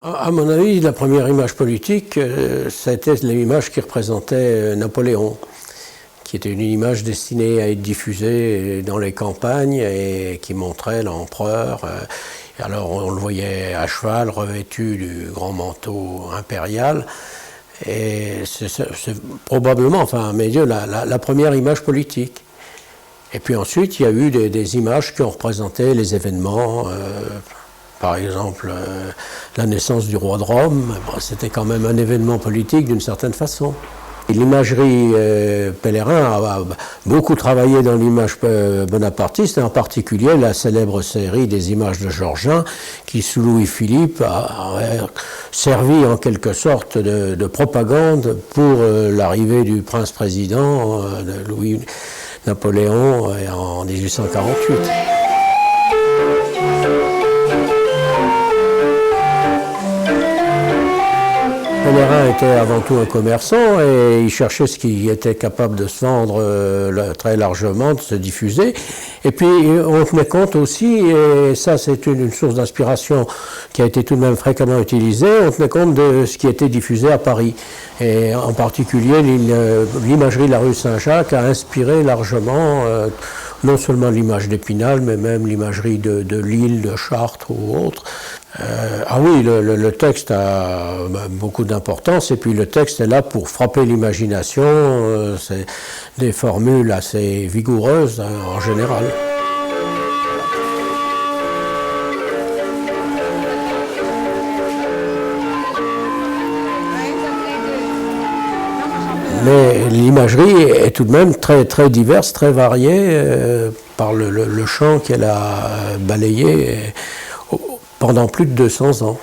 À mon avis, la première image politique, ça a été l'image qui représentait Napoléon, qui était une image destinée à être diffusée dans les campagnes et qui montrait l'empereur. Alors on le voyait à cheval, revêtu du grand manteau impérial. Et c'est probablement, enfin à mes yeux, la première image politique. Et puis ensuite, il y a eu des images qui ont représenté les événements. Par exemple, la naissance du roi de Rome, c'était quand même un événement politique d'une certaine façon. L'imagerie Pellerin a beaucoup travaillé dans l'image bonapartiste, et en particulier la célèbre série des images de Georgin, qui sous Louis-Philippe a servi en quelque sorte de propagande pour l'arrivée du prince-président de Louis-Napoléon en 1848. Pellerin était avant tout un commerçant et il cherchait ce qui était capable de se vendre très largement, de se diffuser. Et puis on tenait compte aussi, et ça c'est une source d'inspiration qui a été tout de même fréquemment utilisée, on tenait compte de ce qui était diffusé à Paris. Et en particulier l'imagerie de la rue Saint-Jacques a inspiré largement non seulement l'image d'Épinal, mais même l'imagerie de Lille, de Chartres ou autres. Ah oui, le texte a beaucoup d'importance, et puis le texte est là pour frapper l'imagination, c'est des formules assez vigoureuses en général. Mais l'imagerie est tout de même très, très diverse, très variée par le champ qu'elle a balayé pendant plus de 200 ans.